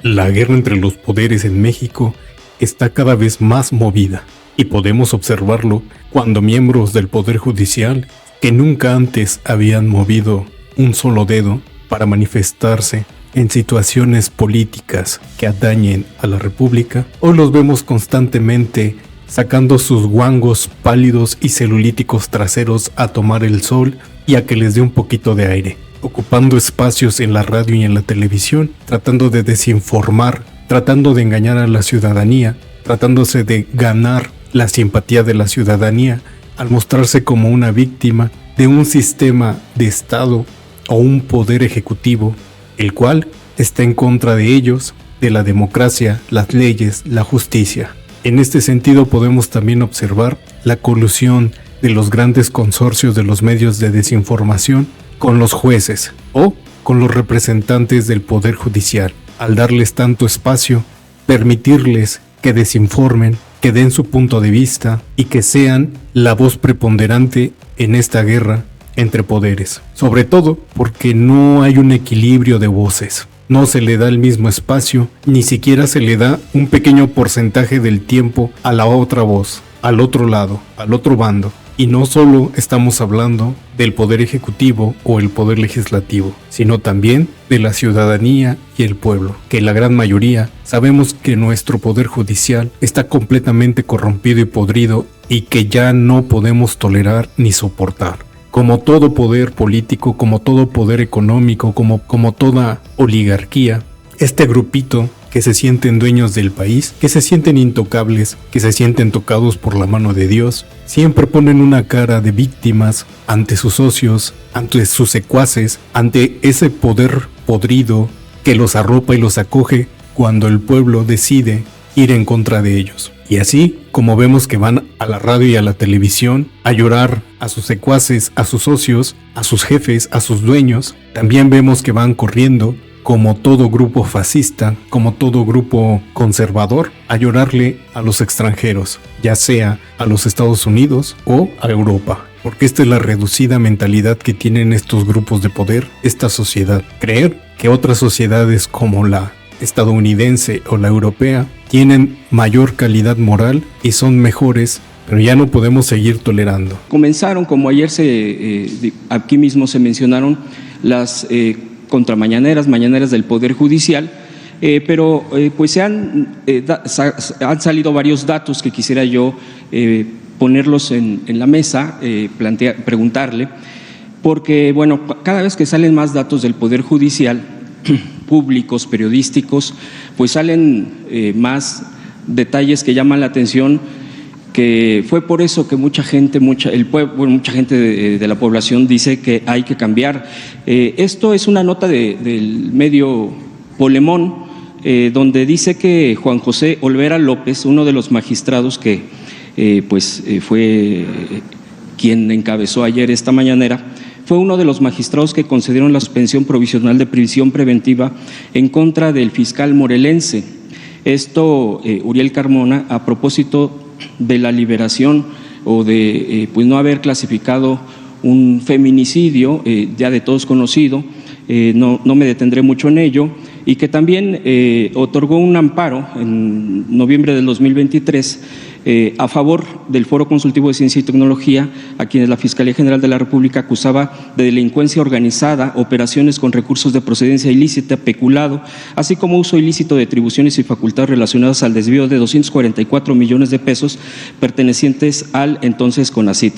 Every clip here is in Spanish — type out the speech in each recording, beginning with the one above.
La guerra entre los poderes en México está cada vez más movida y podemos observarlo cuando miembros del Poder Judicial que nunca antes habían movido un solo dedo para manifestarse en situaciones políticas que atañen a la República, hoy los vemos constantemente sacando sus guangos pálidos y celulíticos traseros a tomar el sol y a que les dé un poquito de aire, ocupando espacios en la radio y en la televisión, tratando de desinformar, tratando de engañar a la ciudadanía, tratándose de ganar la simpatía de la ciudadanía al mostrarse como una víctima de un sistema de Estado o un poder ejecutivo, el cual está en contra de ellos, de la democracia, las leyes, la justicia. En este sentido podemos también observar la colusión de los grandes consorcios de los medios de desinformación con los jueces o con los representantes del Poder Judicial, al darles tanto espacio, permitirles que desinformen, que den su punto de vista y que sean la voz preponderante en esta guerra entre poderes. Sobre todo porque no hay un equilibrio de voces. No se le da el mismo espacio, ni siquiera se le da un pequeño porcentaje del tiempo a la otra voz, al otro lado, al otro bando. Y no solo estamos hablando del poder ejecutivo o el poder legislativo, sino también de la ciudadanía y el pueblo, que la gran mayoría sabemos que nuestro poder judicial está completamente corrompido y podrido y que ya no podemos tolerar ni soportar. Como todo poder político, como todo poder económico, como toda oligarquía, este grupito que se sienten dueños del país, que se sienten intocables, que se sienten tocados por la mano de Dios, siempre ponen una cara de víctimas ante sus socios, ante sus secuaces, ante ese poder podrido que los arropa y los acoge cuando el pueblo decide ir en contra de ellos. Y así como vemos que van a la radio y a la televisión a llorar a sus secuaces, a sus socios, a sus jefes, a sus dueños, también vemos que van corriendo como todo grupo fascista, como todo grupo conservador, a llorarle a los extranjeros, ya sea a los Estados Unidos o a Europa. Porque esta es la reducida mentalidad que tienen estos grupos de poder, esta sociedad. Creer que otras sociedades como la estadounidense o la europea tienen mayor calidad moral y son mejores, pero ya no podemos seguir tolerando. Comenzaron, como ayer aquí mismo se mencionaron, las mañaneras del Poder Judicial, pero pues han salido varios datos que quisiera yo ponerlos en la mesa, preguntarle, porque bueno, cada vez que salen más datos del Poder Judicial, públicos, periodísticos, pues salen más detalles que llaman la atención, que fue por eso que mucha gente de la población dice que hay que cambiar. Esto es una nota del medio Polemón, donde dice que Juan José Olvera López, uno de los magistrados que fue quien encabezó ayer esta mañanera, fue uno de los magistrados que concedieron la suspensión provisional de prisión preventiva en contra del fiscal morelense. Esto, Uriel Carmona, a propósito de la liberación o de no haber clasificado un feminicidio ya de todos conocido, no me detendré mucho en ello, y que también otorgó un amparo en noviembre del 2023 a favor del Foro Consultivo de Ciencia y Tecnología, a quienes la Fiscalía General de la República acusaba de delincuencia organizada, operaciones con recursos de procedencia ilícita, peculado, así como uso ilícito de atribuciones y facultades relacionadas al desvío de 244 millones de pesos pertenecientes al entonces CONACYT.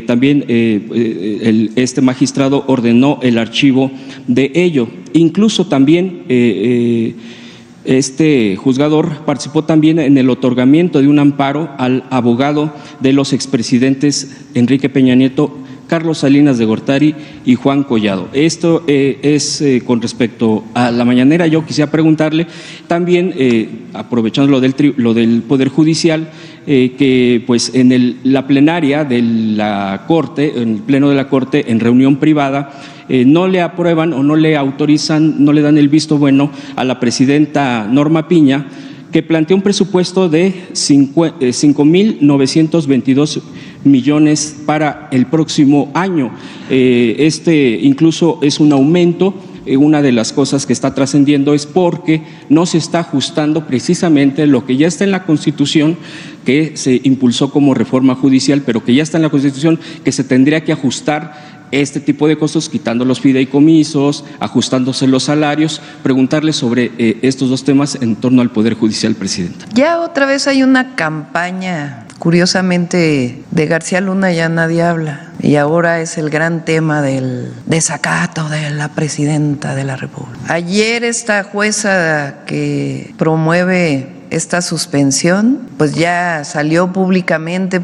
También este magistrado ordenó el archivo de ello. Incluso también este juzgador participó también en el otorgamiento de un amparo al abogado de los expresidentes Enrique Peña Nieto, Carlos Salinas de Gortari y Juan Collado. Esto es con respecto a la mañanera. Yo quisiera preguntarle también, aprovechando lo del Poder Judicial, que pues en la plenaria de la Corte, en el pleno de la Corte, en reunión privada, no le aprueban o no le autorizan, no le dan el visto bueno a la presidenta Norma Piña, que plantea un presupuesto de 5,922 millones para el próximo año. Incluso es un aumento una de las cosas que está trascendiendo es porque no se está ajustando precisamente lo que ya está en la Constitución, que se impulsó como reforma judicial, pero que ya está en la Constitución, que se tendría que ajustar este tipo de costos, quitando los fideicomisos, ajustándose los salarios. Preguntarle sobre estos dos temas en torno al Poder Judicial, presidenta. Ya otra vez hay una campaña, curiosamente, de García Luna ya nadie habla, y ahora es el gran tema del desacato de la presidenta de la República. Ayer esta jueza que promueve esta suspensión, pues ya salió públicamente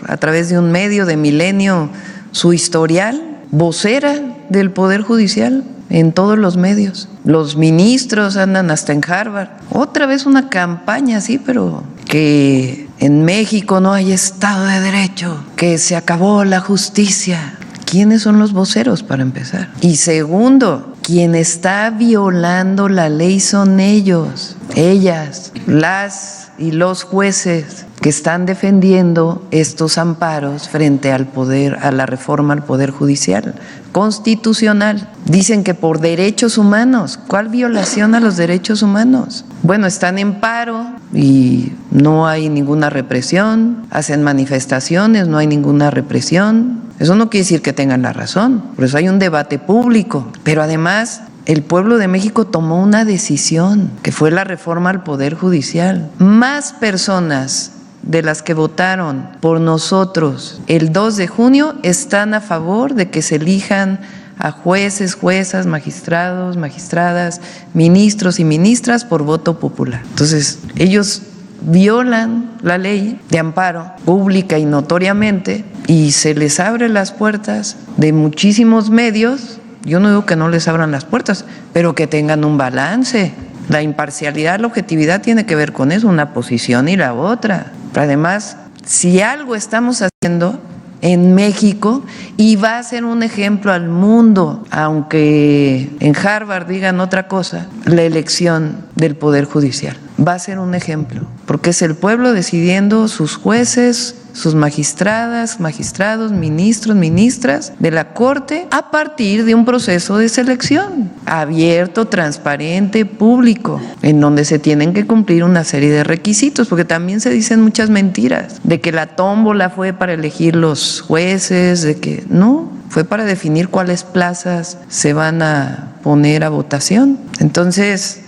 a través de un medio de Milenio su historial, vocera del Poder Judicial en todos los medios. Los ministros andan hasta en Harvard. Otra vez una campaña así, pero que en México no hay Estado de Derecho, que se acabó la justicia. ¿Quiénes son los voceros, para empezar? Y segundo, quien está violando la ley son ellos, ellas, las y los jueces que están defendiendo estos amparos frente al poder, a la reforma al Poder Judicial constitucional. Dicen que por derechos humanos. ¿Cuál violación a los derechos humanos? Bueno, están en paro y no hay ninguna represión, hacen manifestaciones, no hay ninguna represión. Eso no quiere decir que tengan la razón, por eso hay un debate público, pero además el pueblo de México tomó una decisión, que fue la reforma al Poder Judicial. Más personas de las que votaron por nosotros el 2 de junio están a favor de que se elijan a jueces, juezas, magistrados, magistradas, ministros y ministras por voto popular. Entonces, ellos violan la ley de amparo pública y notoriamente, y se les abre las puertas de muchísimos medios. Yo no digo que no les abran las puertas, pero que tengan un balance. La imparcialidad, la objetividad tiene que ver con eso, una posición y la otra. Pero además, si algo estamos haciendo en México, y va a ser un ejemplo al mundo, aunque en Harvard digan otra cosa, la elección del Poder Judicial va a ser un ejemplo, porque es el pueblo decidiendo sus jueces, sus magistradas, magistrados, ministros, ministras de la Corte a partir de un proceso de selección abierto, transparente, público, en donde se tienen que cumplir una serie de requisitos, porque también se dicen muchas mentiras, de que la tómbola fue para elegir los jueces, de que no, fue para definir cuáles plazas se van a poner a votación. Entonces,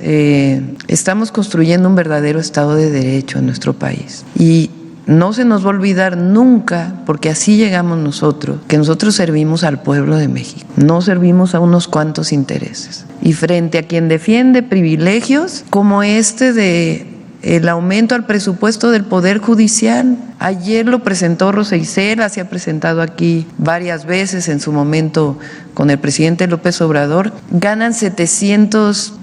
estamos construyendo un verdadero Estado de Derecho en nuestro país. Y no se nos va a olvidar nunca, porque así llegamos nosotros, que nosotros servimos al pueblo de México, no servimos a unos cuantos intereses. Y frente a quien defiende privilegios como este de el aumento al presupuesto del Poder Judicial, ayer lo presentó Rosa Isela, se ha presentado aquí varias veces en su momento con el presidente López Obrador, ganan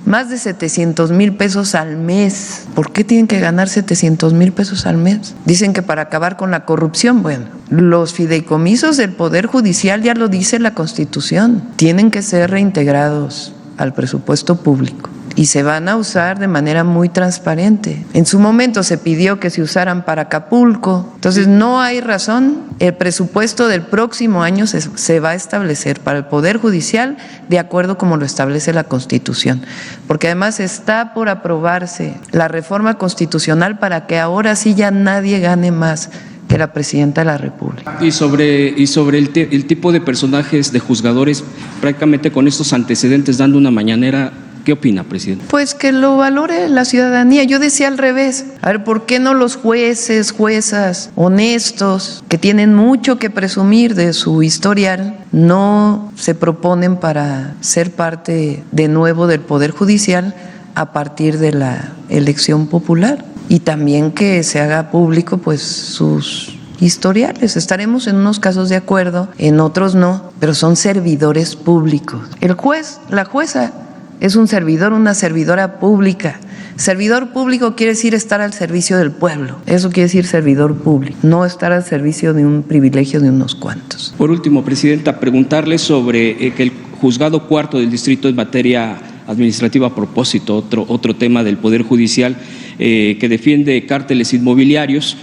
más de 700,000 pesos al mes. ¿Por qué tienen que ganar 700,000 pesos al mes? Dicen que para acabar con la corrupción. Bueno, los fideicomisos del Poder Judicial ya lo dice la Constitución, tienen que ser reintegrados al presupuesto público y se van a usar de manera muy transparente. En su momento se pidió que se usaran para Acapulco, entonces no hay razón. El presupuesto del próximo año se va a establecer para el Poder Judicial de acuerdo como lo establece la Constitución, porque además está por aprobarse la reforma constitucional para que ahora sí ya nadie gane más que la presidenta de la República. Y sobre el tipo de personajes, de juzgadores, prácticamente con estos antecedentes dando una mañanera, ¿qué opina, presidente? Pues que lo valore la ciudadanía. Yo decía al revés. A ver, ¿por qué no los jueces, juezas honestos, que tienen mucho que presumir de su historial, no se proponen para ser parte de nuevo del Poder Judicial a partir de la elección popular? Y también que se haga público pues sus historiales. Estaremos en unos casos de acuerdo, en otros no, pero son servidores públicos. El juez, la jueza, es un servidor, una servidora pública. Servidor público quiere decir estar al servicio del pueblo. Eso quiere decir servidor público, no estar al servicio de un privilegio de unos cuantos. Por último, presidenta, preguntarle sobre que el juzgado cuarto del distrito en materia administrativa, a propósito, otro tema del Poder Judicial, que defiende cárteles inmobiliarios,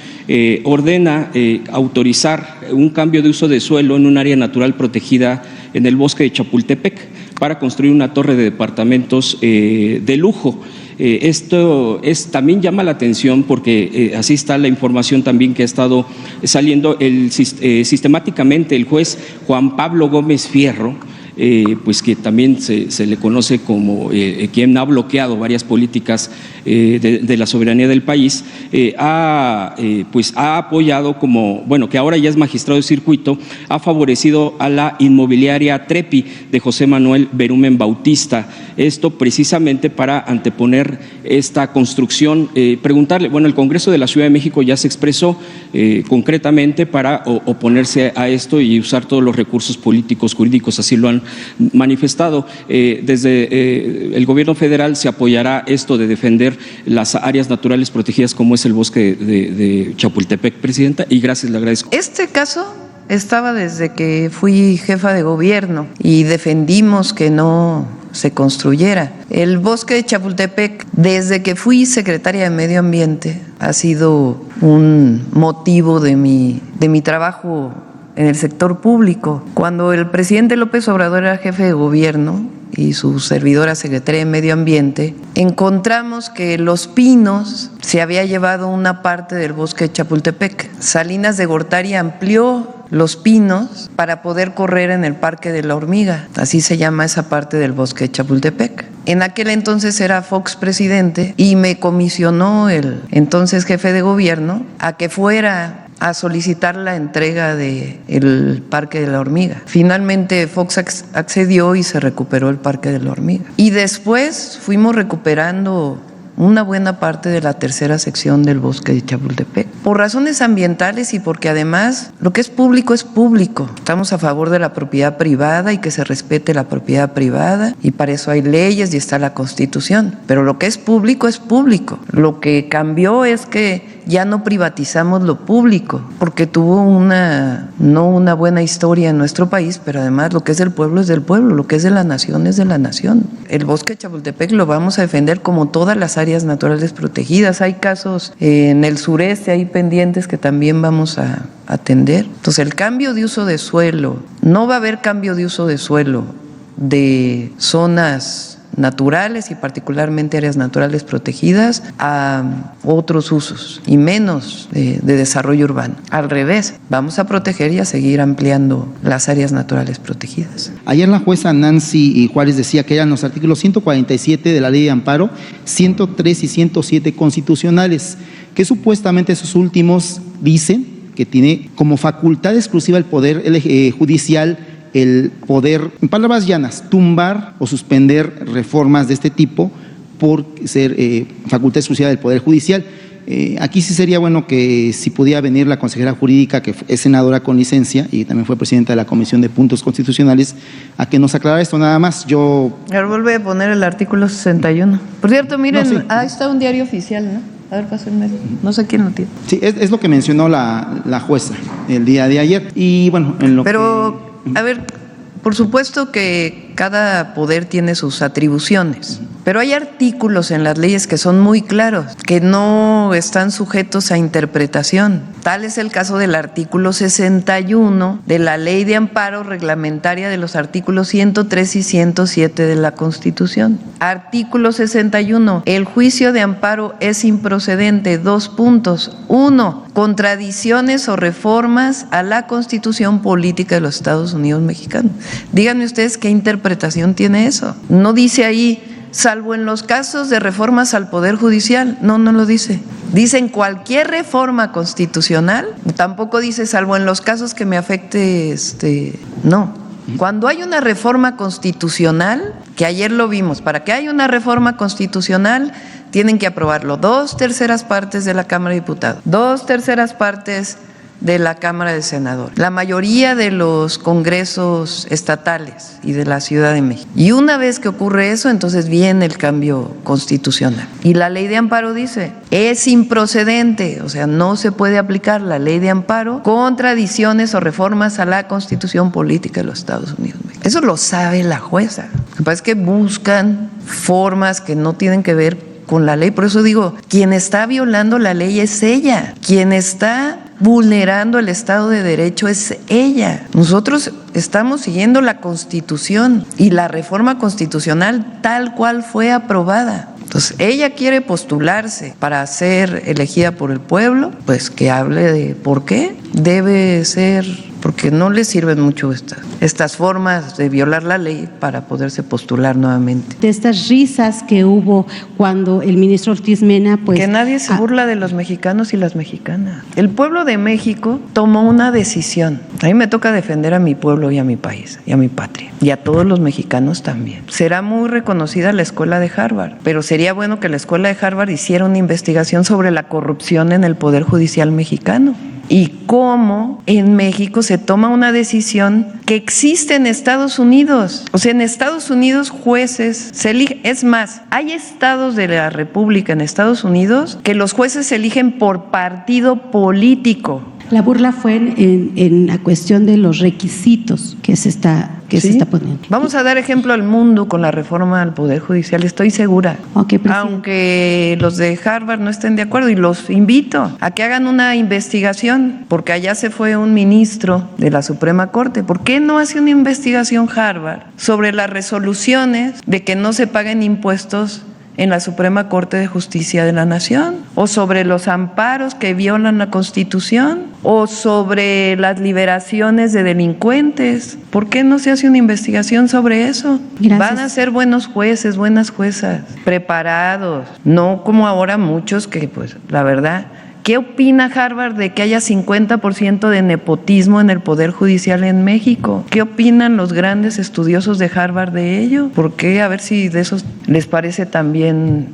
ordena autorizar un cambio de uso de suelo en un área natural protegida en el bosque de Chapultepec. para construir una torre de departamentos de lujo. Esto también llama la atención porque así está la información también que ha estado saliendo. Sistemáticamente el juez Juan Pablo Gómez Fierro, pues que también se le conoce como quien ha bloqueado varias políticas de la soberanía del país, ha apoyado que ahora ya es magistrado de circuito, ha favorecido a la inmobiliaria Trepi de José Manuel Berumen Bautista. Esto precisamente para anteponer esta construcción. Preguntarle, el Congreso de la Ciudad de México ya se expresó concretamente para oponerse a esto y usar todos los recursos políticos, jurídicos, así lo han manifestado. Desde el gobierno federal se apoyará esto de defender las áreas naturales protegidas como es el bosque de Chapultepec, Presidenta, y gracias, le agradezco. Este caso estaba desde que fui jefa de gobierno y defendimos que no se construyera. El bosque de Chapultepec, desde que fui secretaria de Medio Ambiente, ha sido un motivo de mi trabajo en el sector público. Cuando el presidente López Obrador era jefe de gobierno y su servidora secretaria de Medio Ambiente, encontramos que Los Pinos se había llevado una parte del bosque de Chapultepec. Salinas de Gortari amplió Los Pinos para poder correr en el Parque de la Hormiga, así se llama esa parte del bosque de Chapultepec. En aquel entonces era Fox presidente y me comisionó el entonces jefe de gobierno a que fuera a solicitar la entrega del Parque de la Hormiga. Finalmente Fox accedió y se recuperó el Parque de la Hormiga. Y después fuimos recuperando una buena parte de la tercera sección del bosque de Chapultepec, por razones ambientales y porque además lo que es público es público. Estamos a favor de la propiedad privada y que se respete la propiedad privada, y para eso hay leyes y está la Constitución, pero lo que es público es público. Lo que cambió es que ya no privatizamos lo público, porque tuvo no una buena historia en nuestro país, pero además lo que es del pueblo es del pueblo, lo que es de la nación es de la nación. El bosque de Chapultepec lo vamos a defender como todas las áreas naturales protegidas. Hay casos en el sureste, hay pendientes que también vamos a atender. Entonces el cambio de uso de suelo, no va a haber cambio de uso de suelo de zonas naturales y particularmente áreas naturales protegidas a otros usos y menos de desarrollo urbano. Al revés, vamos a proteger y a seguir ampliando las áreas naturales protegidas. Ayer la jueza Nancy Juárez decía que eran los artículos 147 de la Ley de Amparo, 103 y 107 constitucionales, que supuestamente esos últimos dicen que tiene como facultad exclusiva el Poder Judicial el poder, en palabras llanas, tumbar o suspender reformas de este tipo por ser facultad exclusiva del Poder Judicial. Aquí sí sería bueno que si pudiera venir la consejera jurídica, que es senadora con licencia y también fue presidenta de la Comisión de Puntos Constitucionales, a que nos aclarara esto nada más. Ahora vuelve a poner el artículo 61. Por cierto, miren, no, sí. Ahí está un diario oficial, ¿no? A ver, paso el medio. No sé quién lo tiene. Sí, es lo que mencionó la jueza el día de ayer. Y bueno, en lo Pero, a ver, por supuesto que cada poder tiene sus atribuciones, pero hay artículos en las leyes que son muy claros, que no están sujetos a interpretación. Tal es el caso del artículo 61 de la Ley de Amparo Reglamentaria de los artículos 103 y 107 de la Constitución. Artículo 61. El juicio de amparo es improcedente. 2 puntos. 1. Contradicciones o reformas a la Constitución Política de los Estados Unidos Mexicanos. Díganme ustedes qué interpretación tiene eso. No dice ahí, salvo en los casos de reformas al Poder Judicial. No lo dice. Dice en cualquier reforma constitucional. Tampoco dice salvo en los casos que me afecte, no. Cuando hay una reforma constitucional, que ayer lo vimos, para que haya una reforma constitucional tienen que aprobarlo 2/3 partes de la Cámara de Diputados, 2/3 partes de la Cámara de Senadores, la mayoría de los congresos estatales y de la Ciudad de México. Y una vez que ocurre eso, entonces viene el cambio constitucional. Y la Ley de Amparo dice, es improcedente, o sea, no se puede aplicar la Ley de Amparo contra adiciones o reformas a la Constitución Política de los Estados Unidos. Eso lo sabe la jueza. Lo que pasa es que buscan formas que no tienen que ver con la ley. Por eso digo, quien está violando la ley es ella. Quien está vulnerando el Estado de Derecho es ella. Nosotros estamos siguiendo la Constitución y la reforma constitucional tal cual fue aprobada. Entonces, ella quiere postularse para ser elegida por el pueblo, pues que hable de por qué debe ser, porque no le sirven mucho estas formas de violar la ley para poderse postular nuevamente. De estas risas que hubo cuando el ministro Ortiz Mena, pues... Que nadie se burla de los mexicanos y las mexicanas. El pueblo de México tomó una decisión. A mí me toca defender a mi pueblo y a mi país y a mi patria. Y a todos los mexicanos también. Será muy reconocida la escuela de Harvard, pero sería bueno que la escuela de Harvard hiciera una investigación sobre la corrupción en el Poder Judicial mexicano. Y cómo en México se toma una decisión que existe en Estados Unidos. O sea, en Estados Unidos jueces se eligen. Es más, hay estados de la República en Estados Unidos que los jueces se eligen por partido político. La burla fue en la cuestión de los requisitos que se está poniendo. Vamos a dar ejemplo al mundo con la reforma al Poder Judicial, estoy segura. Okay, aunque los de Harvard no estén de acuerdo, y los invito a que hagan una investigación, porque allá se fue un ministro de la Suprema Corte. ¿Por qué no hace una investigación Harvard sobre las resoluciones de que no se paguen impuestos en la Suprema Corte de Justicia de la Nación, o sobre los amparos que violan la Constitución, o sobre las liberaciones de delincuentes? ¿Por qué no se hace una investigación sobre eso? Gracias. Van a ser buenos jueces, buenas juezas, preparados, no como ahora muchos que, pues, la verdad... ¿Qué opina Harvard de que haya 50% de nepotismo en el Poder Judicial en México? ¿Qué opinan los grandes estudiosos de Harvard de ello? ¿Por qué? A ver si de eso les parece también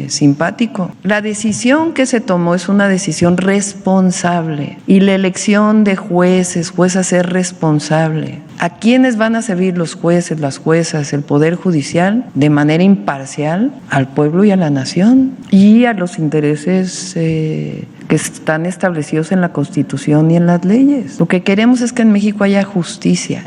simpático. La decisión que se tomó es una decisión responsable, y la elección de jueces, juezas es responsable. ¿A quiénes van a servir los jueces, las juezas, el Poder Judicial? De manera imparcial, al pueblo y a la nación, y a los intereses que están establecidos en la Constitución y en las leyes. Lo que queremos es que en México haya justicia.